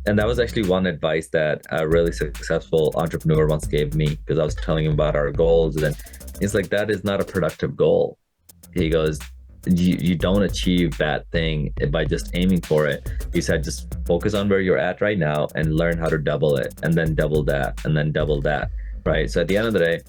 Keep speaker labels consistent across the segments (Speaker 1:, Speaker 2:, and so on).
Speaker 1: And that was actually one advice that a really successful entrepreneur once gave me because I was telling him about our goals. And he's like, that is not a productive goal. He goes, you don't achieve that thing by just aiming for it. He said, just focus on where you're at right now and learn how to double it and then double that and then double that. Right. So at the end of the day,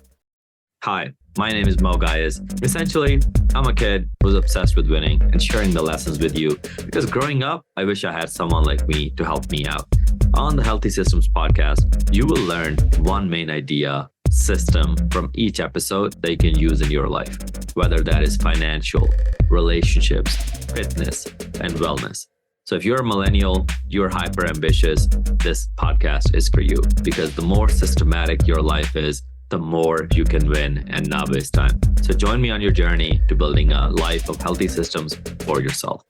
Speaker 1: hi, my name is Mo Gayas. Essentially, I'm a kid who's obsessed with winning and sharing the lessons with you because growing up, I wish I had someone like me to help me out. On the Healthy Systems podcast, you will learn one main idea, system from each episode that you can use in your life, whether that is financial, relationships, fitness, and wellness. So if you're a millennial, you're hyper ambitious, this podcast is for you because the more systematic your life is, the more you can win and not waste time. So join me on your journey to building a life of healthy systems for yourself.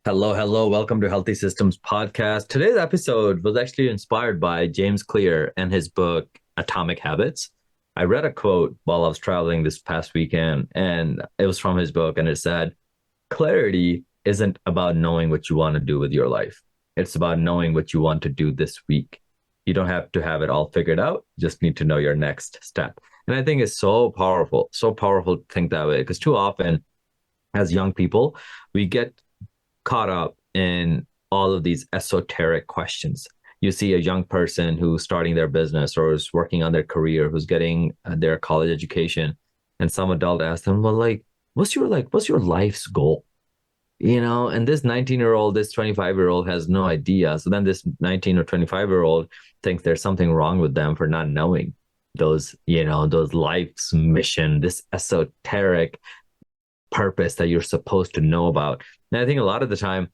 Speaker 1: Hello. Welcome to Healthy Systems Podcast. Today's episode was actually inspired by James Clear and his book, Atomic Habits. I read a quote while I was traveling this past weekend, and it was from his book, and it said, clarity isn't about knowing what you want to do with your life. It's about knowing what you want to do this week. You don't have to have it all figured out. You just need to know your next step. And I think it's so powerful to think that way, because too often as young people, we get caught up in all of these esoteric questions. You see a young person who's starting their business or is working on their career, who's getting their college education, and some adult asks them, well, what's your life's goal? And this 19-year-old, this 25-year-old has no idea. So then this 19 or 25-year-old thinks there's something wrong with them for not knowing those life's mission, this esoteric purpose that you're supposed to know about. And I think a lot of the time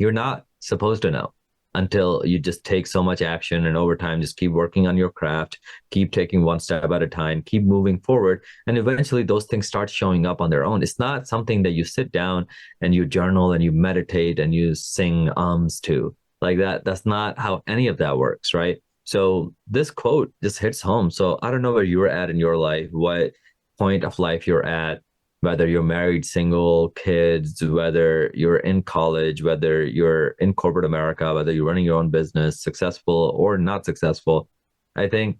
Speaker 1: you're not supposed to know until you just take so much action, and over time just keep working on your craft, keep taking one step at a time, keep moving forward, and eventually those things start showing up on their own. It's not something that you sit down and you journal and you meditate and you sing to like that. That's not how any of that works, right? So this quote just hits home. So I don't know where you're at in your life, what point of life you're at, whether you're married, single, kids, whether you're in college, whether you're in corporate America, whether you're running your own business, successful or not successful. I think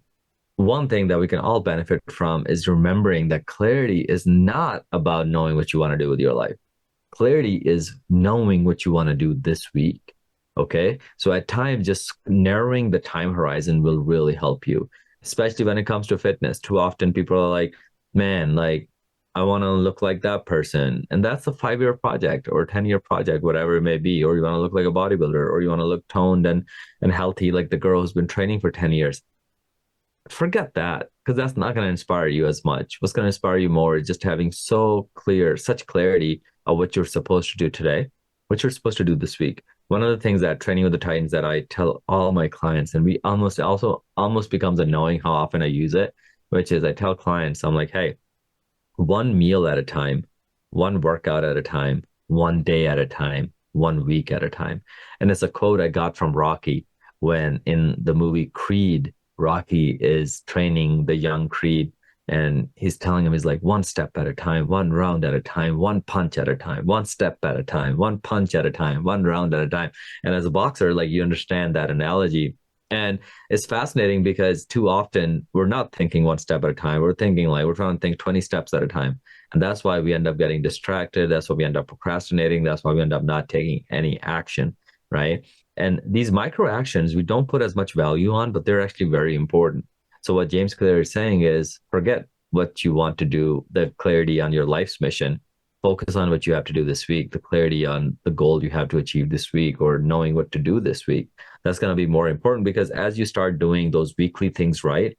Speaker 1: one thing that we can all benefit from is remembering that clarity is not about knowing what you want to do with your life. Clarity is knowing what you want to do this week. Okay. So at times, just narrowing the time horizon will really help you, especially when it comes to fitness. Too often people are like, man, I want to look like that person. And that's a 5-year project or 10-year project, whatever it may be. Or you want to look like a bodybuilder, or you want to look toned and healthy like the girl who's been training for 10 years. Forget that, because that's not going to inspire you as much. What's going to inspire you more is just having such clarity of what you're supposed to do today, what you're supposed to do this week. One of the things that Training with the Titans that I tell all my clients, and we almost becomes annoying how often I use it, which is I tell clients, I'm like, hey, one meal at a time, one workout at a time, one day at a time, 1 week at a time. And it's a quote I got from Rocky when in the movie Creed, Rocky is training the young Creed, and he's telling him, he's like, one step at a time, one round at a time, one punch at a time, one step at a time, one punch at a time, one round at a time. And as a boxer, you understand that analogy. And it's fascinating because too often we're not thinking one step at a time. We're thinking we're trying to think 20 steps at a time. And that's why we end up getting distracted. That's why we end up procrastinating. That's why we end up not taking any action, right? And these micro actions, we don't put as much value on, but they're actually very important. So what James Clear is saying is forget what you want to do, the clarity on your life's mission. Focus on what you have to do this week, the clarity on the goal you have to achieve this week, or knowing what to do this week. That's going to be more important, because as you start doing those weekly things right,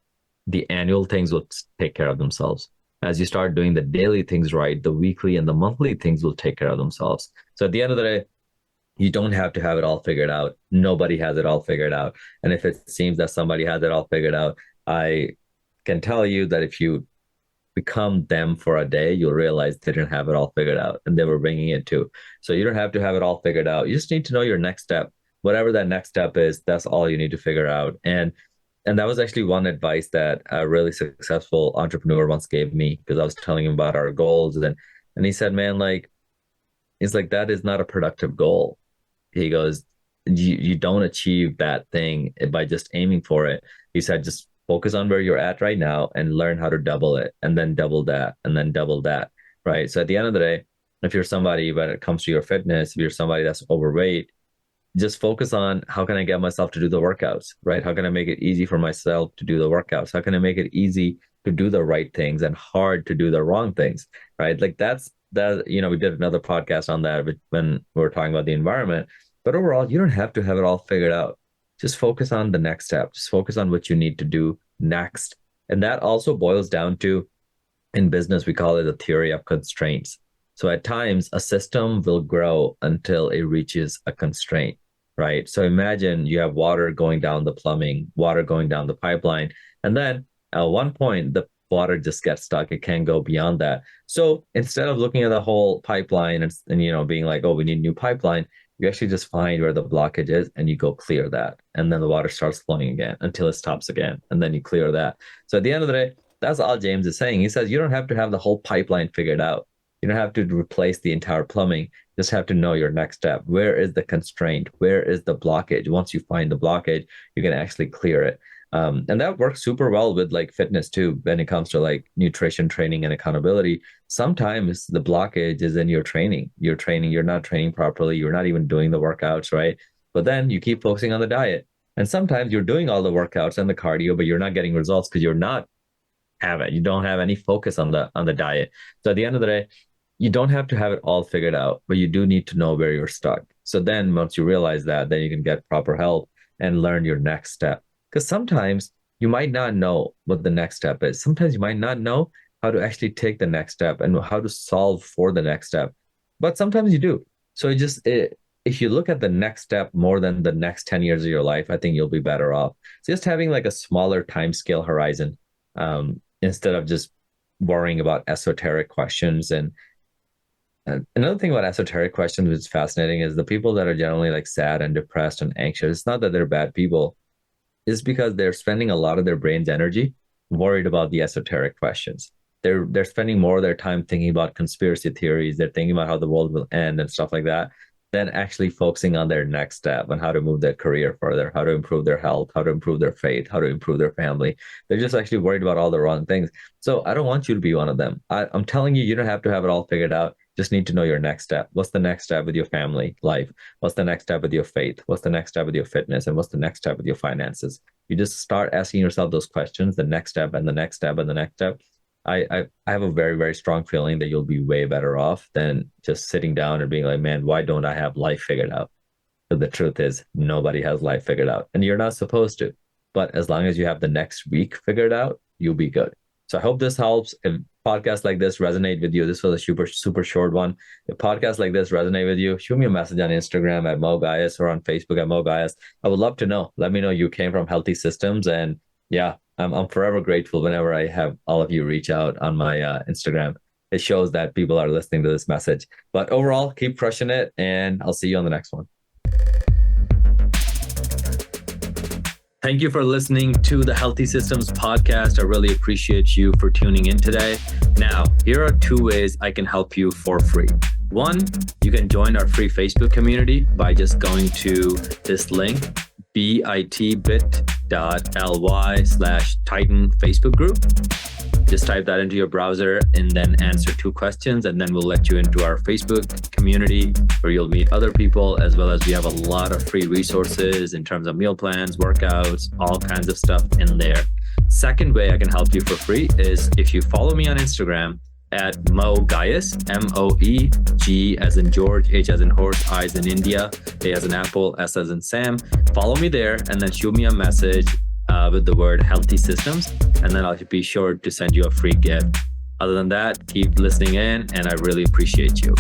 Speaker 1: the annual things will take care of themselves. As you start doing the daily things right, the weekly and the monthly things will take care of themselves. So at the end of the day, you don't have to have it all figured out. Nobody has it all figured out. And if it seems that somebody has it all figured out, I can tell you that if you become them for a day, you'll realize they didn't have it all figured out, and they were bringing it too. So you don't have to have it all figured out. You just need to know your next step. Whatever that next step is, that's all you need to figure out. And that was actually one advice that a really successful entrepreneur once gave me, because I was telling him about our goals, and he said, man, he's like, that is not a productive goal. He goes, you don't achieve that thing by just aiming for it. He said, just focus on where you're at right now and learn how to double it and then double that and then double that. Right. So at the end of the day, if you're somebody, when it comes to your fitness, if you're somebody that's overweight, just focus on how can I get myself to do the workouts, right? How can I make it easy for myself to do the workouts? How can I make it easy to do the right things and hard to do the wrong things, right? Like that's that, we did another podcast on that when we were talking about the environment. But overall, you don't have to have it all figured out. Just focus on the next step. Just focus on what you need to do next. And that also boils down to, in business, we call it the theory of constraints. So at times, a system will grow until it reaches a constraint, right? So imagine you have water going down the plumbing, water going down the pipeline, and then at one point, the water just gets stuck. It can't go beyond that. So instead of looking at the whole pipeline and being like, oh, we need a new pipeline, you actually just find where the blockage is and you go clear that. And then the water starts flowing again until it stops again. And then you clear that. So at the end of the day, that's all James is saying. He says you don't have to have the whole pipeline figured out. You don't have to replace the entire plumbing. You just have to know your next step. Where is the constraint? Where is the blockage? Once you find the blockage, you can actually clear it. And that works super well with like fitness too, when it comes to like nutrition training and accountability. Sometimes the blockage is in your training. You're not training properly. You're not even doing the workouts, right? But then you keep focusing on the diet. And sometimes you're doing all the workouts and the cardio, but you're not getting results because you don't have any focus on the diet. So at the end of the day, you don't have to have it all figured out, but you do need to know where you're stuck. So then once you realize that, then you can get proper help and learn your next step. Because sometimes you might not know what the next step is. Sometimes you might not know how to actually take the next step and how to solve for the next step. But sometimes you do. So if you look at the next step more than the next 10 years of your life, I think you'll be better off. So just having like a smaller time scale horizon, instead of just worrying about esoteric questions. And another thing about esoteric questions, which is fascinating, is the people that are generally like sad and depressed and anxious. It's not that they're bad people. It's because they're spending a lot of their brain's energy worried about the esoteric questions. They're spending more of their time thinking about conspiracy theories. They're thinking about how the world will end and stuff like that, than actually focusing on their next step and how to move their career further, how to improve their health, how to improve their faith, how to improve their family. They're just actually worried about all the wrong things. So I don't want you to be one of them. I'm telling you, you don't have to have it all figured out. Just need to know your next step. What's the next step with your family life? What's the next step with your faith? What's the next step with your fitness? And what's the next step with your finances? You just start asking yourself those questions, the next step and the next step and the next step. I have a very, very strong feeling that you'll be way better off than just sitting down and being like, man, why don't I have life figured out? But the truth is, nobody has life figured out, and you're not supposed to. But as long as you have the next week figured out, you'll be good. So I hope this helps. If podcasts like this resonate with you, this was a super, super short one. If podcasts like this resonate with you, shoot me a message on Instagram at Mo Gaius or on Facebook at Mo Gaius. I would love to know. Let me know you came from Healthy Systems. And yeah, I'm forever grateful whenever I have all of you reach out on my Instagram. It shows that people are listening to this message. But overall, keep crushing it, and I'll see you on the next one. Thank you for listening to the Healthy Systems podcast. I really appreciate you for tuning in today. Now, here are 2 ways I can help you for free. One, you can join our free Facebook community by just going to this link, bit.ly/Titan Facebook group. Just type that into your browser and then answer 2 questions, and then we'll let you into our Facebook community where you'll meet other people, as well as we have a lot of free resources in terms of meal plans, workouts, all kinds of stuff in there. Second way I can help you for free is if you follow me on Instagram at Mo Gaius, MOE, G as in George, H as in horse, I as in India, A as in apple, S as in Sam. Follow me there and then shoot me a message with the word Healthy Systems, and then I'll be sure to send you a free gift. Other than that, keep listening in, and I really appreciate you.